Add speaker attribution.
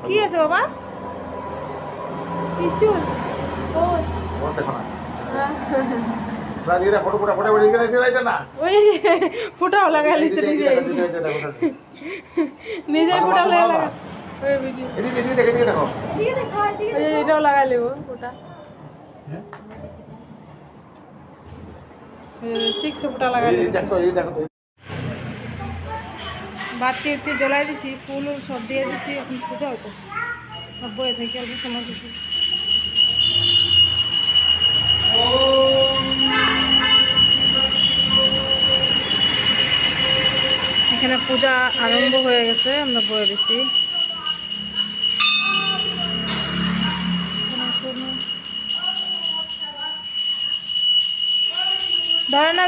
Speaker 1: কি আছে বাবা ত্রিশূল ফুটাও লাগালি নিজে ফুটাও লাগা এটাও লাগাই লিব ফুটা ঠিক সে ফুটা লাগাই বাতি উত্তি জ্বলাই দিছি ফুল সব দিয়ে দিছি এখন পূজা হতো বয়ে থেকে অল্প সময় দিছি এখানে পূজা আরম্ভ হয়ে গেছে আমরা বয়ে দিছি ধরে না